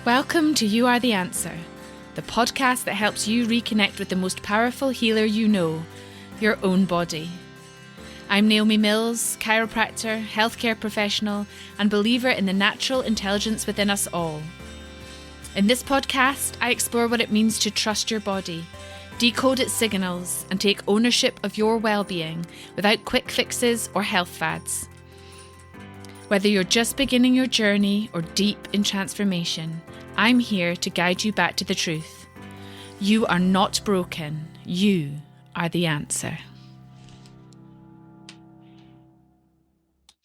Welcome to You Are the Answer, the podcast that helps you reconnect with the most powerful healer you know, your own body. I'm Naomi Mills, chiropractor, healthcare professional, and believer in the natural intelligence within us all. In this podcast, I explore what it means to trust your body, decode its signals, and take ownership of your well-being without quick fixes or health fads. Whether you're just beginning your journey or deep in transformation, I'm here to guide you back to the truth. You are not broken. You are the answer.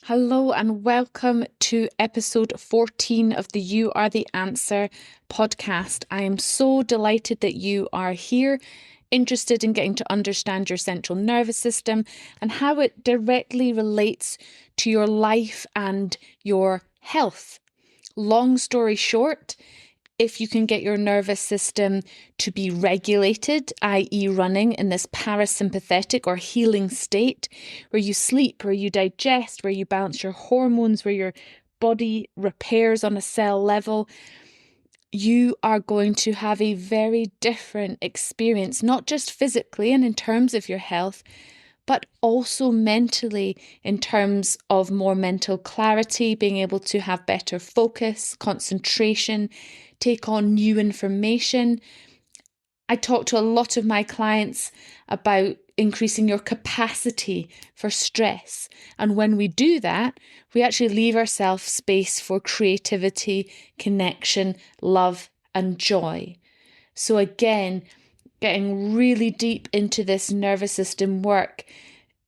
Hello and welcome to episode 14 of the You Are the Answer podcast. I am so delighted that you are here, interested in getting to understand your central nervous system and how it directly relates to your life and your health. Long story short, if you can get your nervous system to be regulated, i.e. running in this parasympathetic or healing state, where you sleep, where you digest, where you balance your hormones, where your body repairs on a cell level, you are going to have a very different experience, not just physically and in terms of your health, but also mentally in terms of more mental clarity, being able to have better focus, concentration, take on new information. I talk to a lot of my clients about increasing your capacity for stress. And when we do that, we actually leave ourselves space for creativity, connection, love, and joy. So again, getting really deep into this nervous system work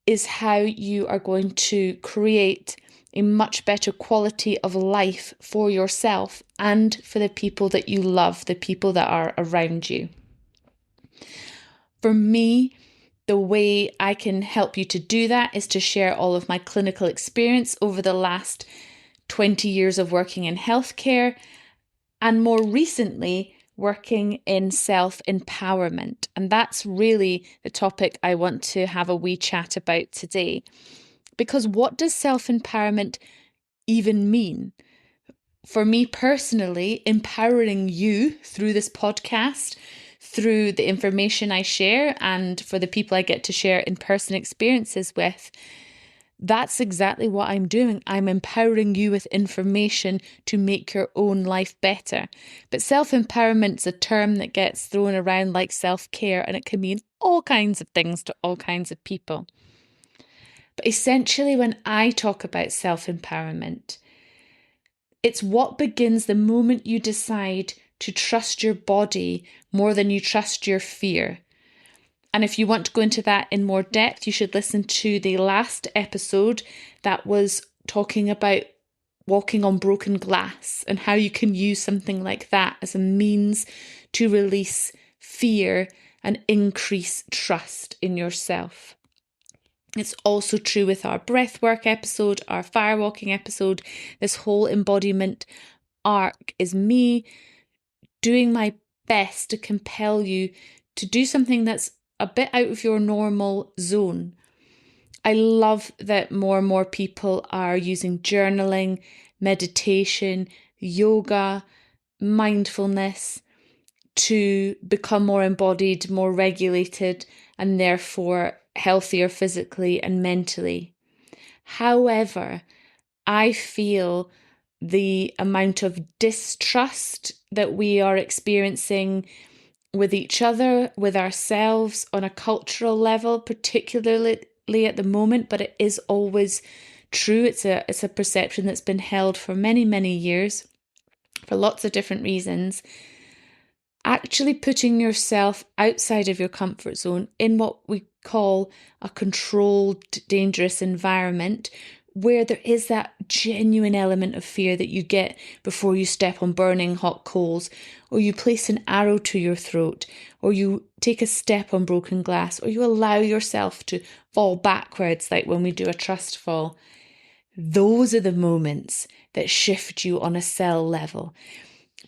is how you are going to create a much better quality of life for yourself and for the people that you love, the people that are around you. For me, the way I can help you to do that is to share all of my clinical experience over the last 20 years of working in healthcare and more recently working in self-empowerment. And that's really the topic I want to have a wee chat about today. Because what does self-empowerment even mean? For me personally, empowering you through this podcast, through the information I share, and for the people I get to share in-person experiences with, that's exactly what I'm doing. I'm empowering you with information to make your own life better. But self-empowerment's a term that gets thrown around like self-care, and it can mean all kinds of things to all kinds of people. But essentially, when I talk about self-empowerment, it's what begins the moment you decide to trust your body more than you trust your fear. And if you want to go into that in more depth, you should listen to the last episode that was talking about walking on broken glass and how you can use something like that as a means to release fear and increase trust in yourself. It's also true with our breathwork episode, our firewalking episode. This whole embodiment arc is me doing my best to compel you to do something that's a bit out of your normal zone. I love that more and more people are using journaling, meditation, yoga, mindfulness to become more embodied, more regulated, and therefore healthier physically and mentally. However, I feel the amount of distrust that we are experiencing with each other, with ourselves on a cultural level, particularly at the moment, but it is always true. It's a perception that's been held for many, many years for lots of different reasons. Actually putting yourself outside of your comfort zone in what we call a controlled, dangerous environment where there is that genuine element of fear that you get before you step on burning hot coals, or you place an arrow to your throat, or you take a step on broken glass, or you allow yourself to fall backwards like when we do a trust fall. Those are the moments that shift you on a cell level.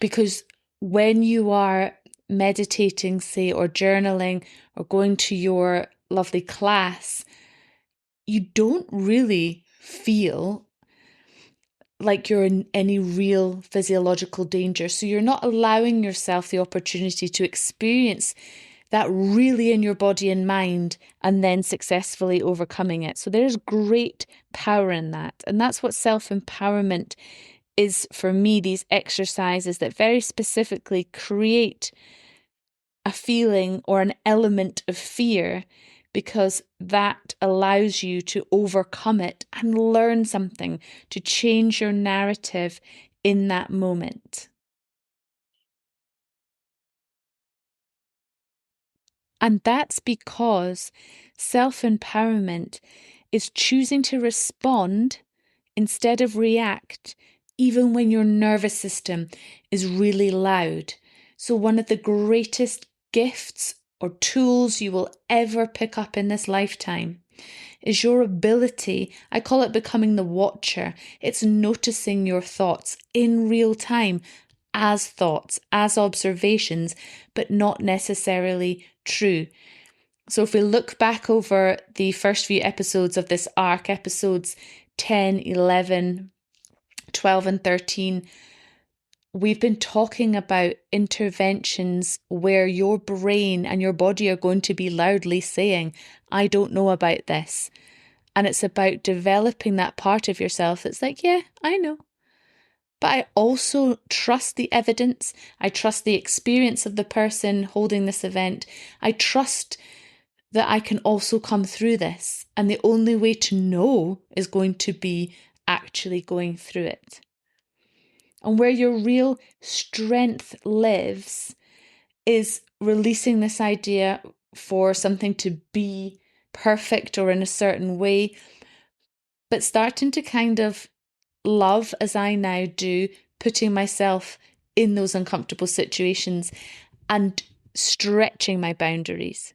Because when you are meditating, say, or journaling, or going to your lovely class, you don't really feel like you're in any real physiological danger. So you're not allowing yourself the opportunity to experience that really in your body and mind and then successfully overcoming it. So there's great power in that. And that's what self-empowerment is for me, these exercises that very specifically create a feeling or an element of fear, because that allows you to overcome it and learn something, to change your narrative in that moment. And that's because self-empowerment is choosing to respond instead of react, even when your nervous system is really loud. So one of the greatest gifts or tools you will ever pick up in this lifetime is your ability, I call it becoming the watcher. It's noticing your thoughts in real time as thoughts, as observations, but not necessarily true. So if we look back over the first few episodes of this arc, episodes 10, 11, 12 and 13, we've been talking about interventions where your brain and your body are going to be loudly saying, I don't know about this. And it's about developing that part of yourself that's like, yeah, I know. But I also trust the evidence. I trust the experience of the person holding this event. I trust that I can also come through this. And the only way to know is going to be actually going through it. And where your real strength lives is releasing this idea for something to be perfect or in a certain way, but starting to kind of love, as I now do, putting myself in those uncomfortable situations and stretching my boundaries.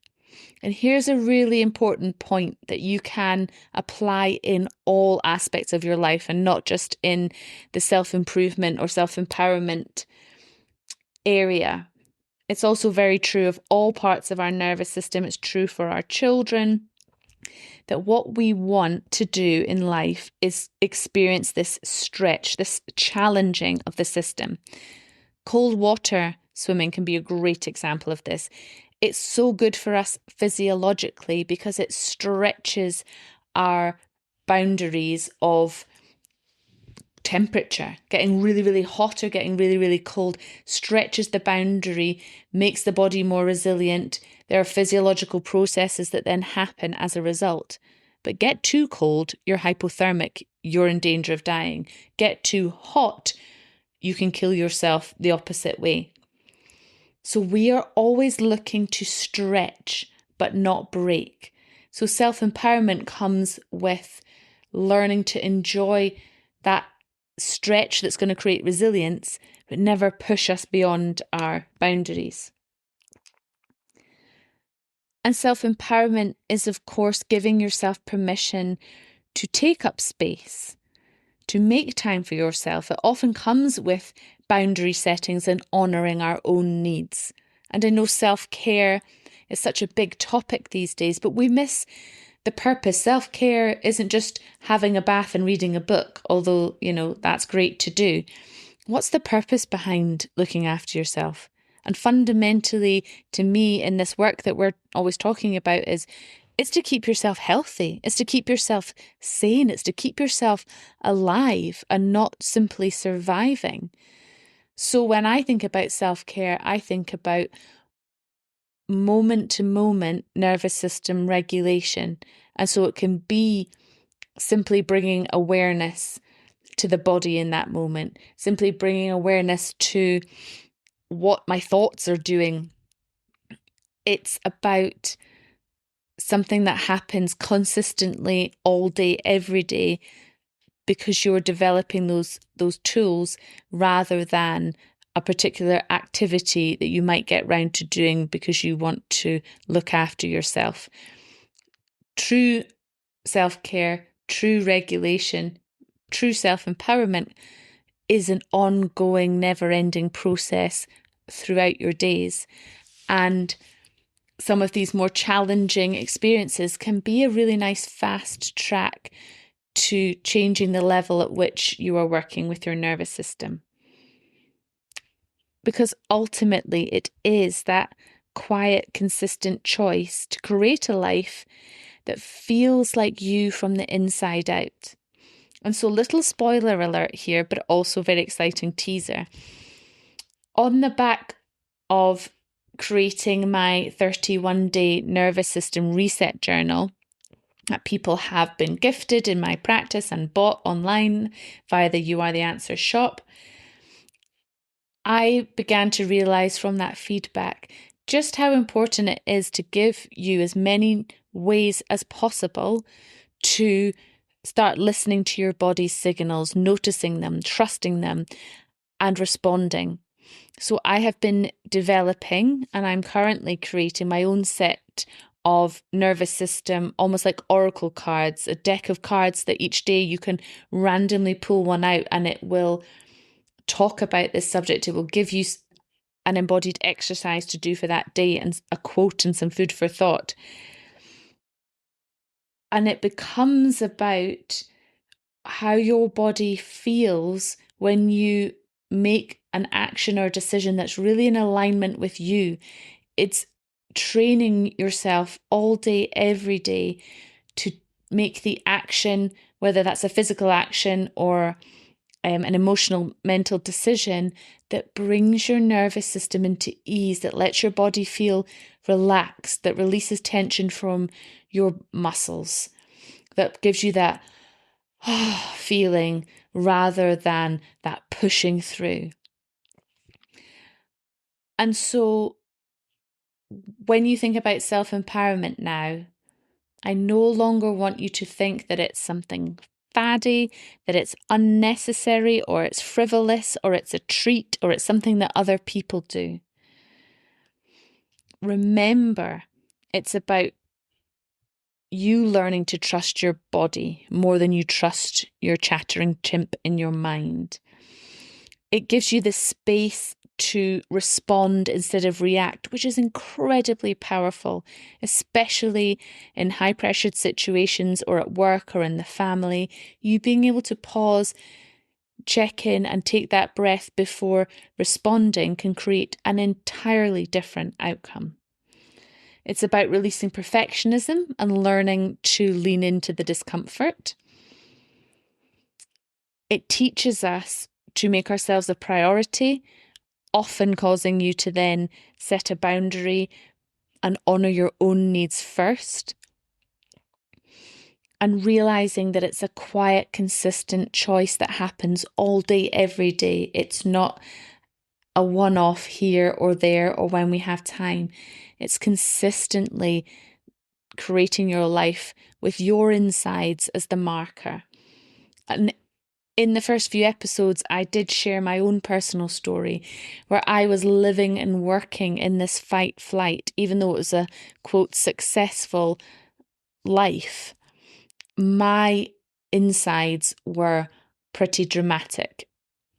And here's a really important point that you can apply in all aspects of your life and not just in the self-improvement or self-empowerment area. It's also very true of all parts of our nervous system. It's true for our children, that what we want to do in life is experience this stretch, this challenging of the system. Cold water swimming can be a great example of this. It's so good for us physiologically because it stretches our boundaries of temperature. Getting really, really hot or getting really, really cold stretches the boundary, makes the body more resilient. There are physiological processes that then happen as a result. But get too cold, you're hypothermic, you're in danger of dying. Get too hot, you can kill yourself the opposite way. So we are always looking to stretch, but not break. So self-empowerment comes with learning to enjoy that stretch that's going to create resilience, but never push us beyond our boundaries. And self-empowerment is, of course, giving yourself permission to take up space, to make time for yourself. It often comes with boundary settings and honouring our own needs. And I know self-care is such a big topic these days, but we miss the purpose. Self-care isn't just having a bath and reading a book, although, that's great to do. What's the purpose behind looking after yourself? And fundamentally, to me, in this work that we're always talking about it's to keep yourself healthy. It's to keep yourself sane. It's to keep yourself alive and not simply surviving. So when I think about self-care, I think about moment to moment nervous system regulation. And so it can be simply bringing awareness to the body in that moment, simply bringing awareness to what my thoughts are doing. It's about something that happens consistently all day, every day, because you're developing those tools rather than a particular activity that you might get round to doing because you want to look after yourself. True self-care, true regulation, true self-empowerment is an ongoing, never-ending process throughout your days. And some of these more challenging experiences can be a really nice fast track to changing the level at which you are working with your nervous system. Because ultimately it is that quiet, consistent choice to create a life that feels like you from the inside out. And so, little spoiler alert here, but also very exciting teaser. On the back of creating my 31-day nervous system reset journal that people have been gifted in my practice and bought online via the You Are the Answer shop, I began to realize from that feedback just how important it is to give you as many ways as possible to start listening to your body's signals, noticing them, trusting them, and responding. So I have been developing, and I'm currently creating my own set of nervous system, almost like oracle cards, a deck of cards that each day you can randomly pull one out and it will talk about this subject. It will give you an embodied exercise to do for that day and a quote and some food for thought. And it becomes about how your body feels when you make an action or decision that's really in alignment with you. It's training yourself all day, every day to make the action, whether that's a physical action or an emotional, mental decision that brings your nervous system into ease, that lets your body feel relaxed, that releases tension from your muscles, that gives you that feeling rather than that pushing through. And so when you think about self-empowerment now, I no longer want you to think that it's something faddy, that it's unnecessary, or it's frivolous, or it's a treat, or it's something that other people do. Remember, it's about you learning to trust your body more than you trust your chattering chimp in your mind. It gives you the space to respond instead of react, which is incredibly powerful, especially in high-pressured situations or at work or in the family. You being able to pause, check in and take that breath before responding can create an entirely different outcome. It's about releasing perfectionism and learning to lean into the discomfort. It teaches us to make ourselves a priority, often causing you to then set a boundary and honour your own needs first. And realising that it's a quiet, consistent choice that happens all day, every day. It's not a one-off here or there or when we have time. It's consistently creating your life with your insides as the marker. And in the first few episodes, I did share my own personal story where I was living and working in this fight-flight, even though it was a, quote, successful life. My insides were pretty dramatic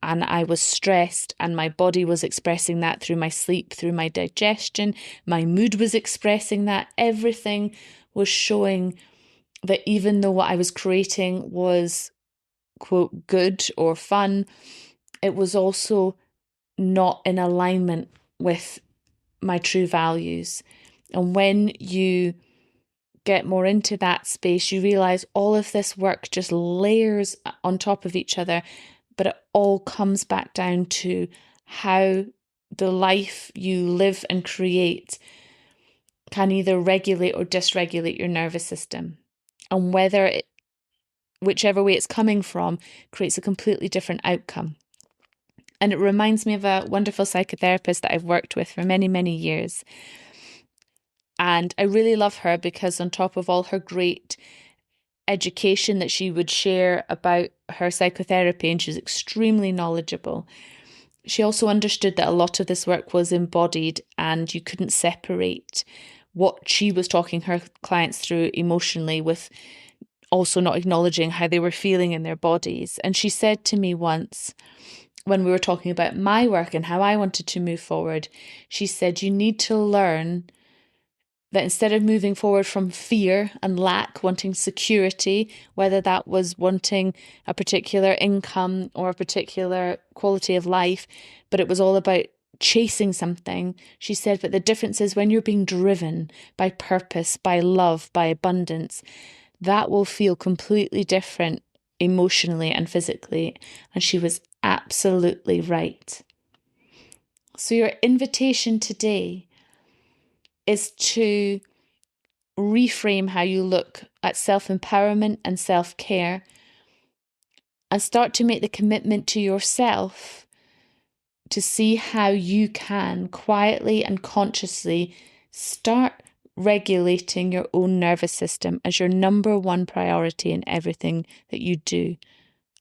and I was stressed and my body was expressing that through my sleep, through my digestion. My mood was expressing that. Everything was showing that even though what I was creating was, quote, good or fun, it was also not in alignment with my true values. And when you get more into that space, you realize all of this work just layers on top of each other, but it all comes back down to how the life you live and create can either regulate or dysregulate your nervous system. And whichever way it's coming from, creates a completely different outcome. And it reminds me of a wonderful psychotherapist that I've worked with for many, many years. And I really love her because on top of all her great education that she would share about her psychotherapy, and she was extremely knowledgeable, she also understood that a lot of this work was embodied and you couldn't separate what she was talking her clients through emotionally with also not acknowledging how they were feeling in their bodies. And she said to me once, when we were talking about my work and how I wanted to move forward, she said, you need to learn That instead of moving forward from fear and lack, wanting security, whether that was wanting a particular income or a particular quality of life, but it was all about chasing something, she said, but the difference is when you're being driven by purpose, by love, by abundance, that will feel completely different emotionally and physically. And she was absolutely right. So your invitation today is to reframe how you look at self-empowerment and self-care and start to make the commitment to yourself to see how you can quietly and consciously start regulating your own nervous system as your number one priority in everything that you do.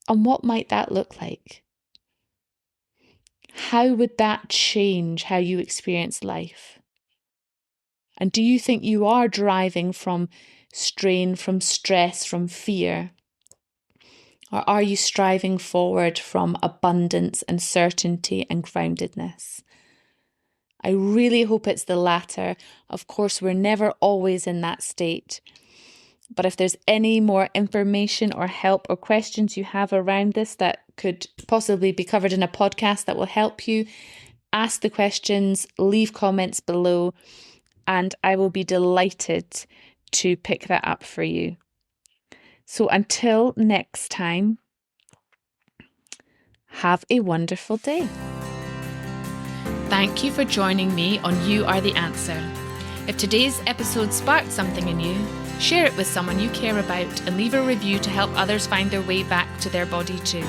And what might that look like? How would that change how you experience life? And do you think you are driving from strain, from stress, from fear? Or are you striving forward from abundance and certainty and groundedness? I really hope it's the latter. Of course, we're never always in that state. But if there's any more information or help or questions you have around this that could possibly be covered in a podcast that will help you, ask the questions, leave comments below, and I will be delighted to pick that up for you. So until next time, have a wonderful day. Thank you for joining me on You Are the Answer. If today's episode sparked something in you, share it with someone you care about and leave a review to help others find their way back to their body too.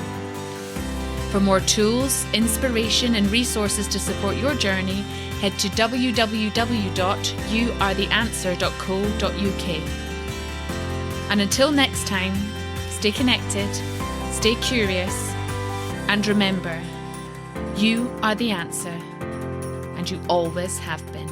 For more tools, inspiration and resources to support your journey, head to www.youaretheanswer.co.uk. And until next time, stay connected, stay curious, and remember, you are the answer, and you always have been.